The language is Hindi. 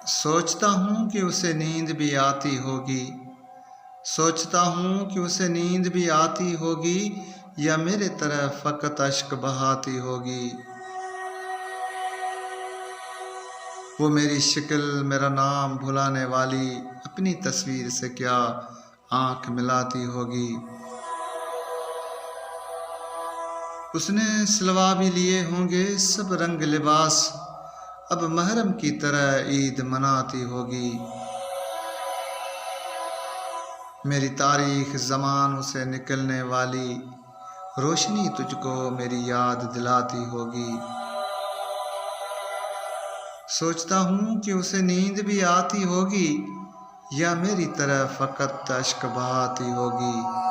सोचता हूँ कि उसे नींद भी आती होगी, सोचता हूँ कि उसे नींद भी आती होगी, या मेरे तरह फ़कत अश्क बहाती होगी। वो मेरी शक्ल मेरा नाम भुलाने वाली अपनी तस्वीर से क्या आँख मिलाती होगी। उसने सिलवा भी लिए होंगे सब रंग लिबास, अब महरम की तरह ईद मनाती होगी। मेरी तारीख ज़मानों से निकलने वाली रोशनी तुझको मेरी याद दिलाती होगी। सोचता हूँ कि उसे नींद भी आती होगी, या मेरी तरह फ़कत अश्क बहाती होगी।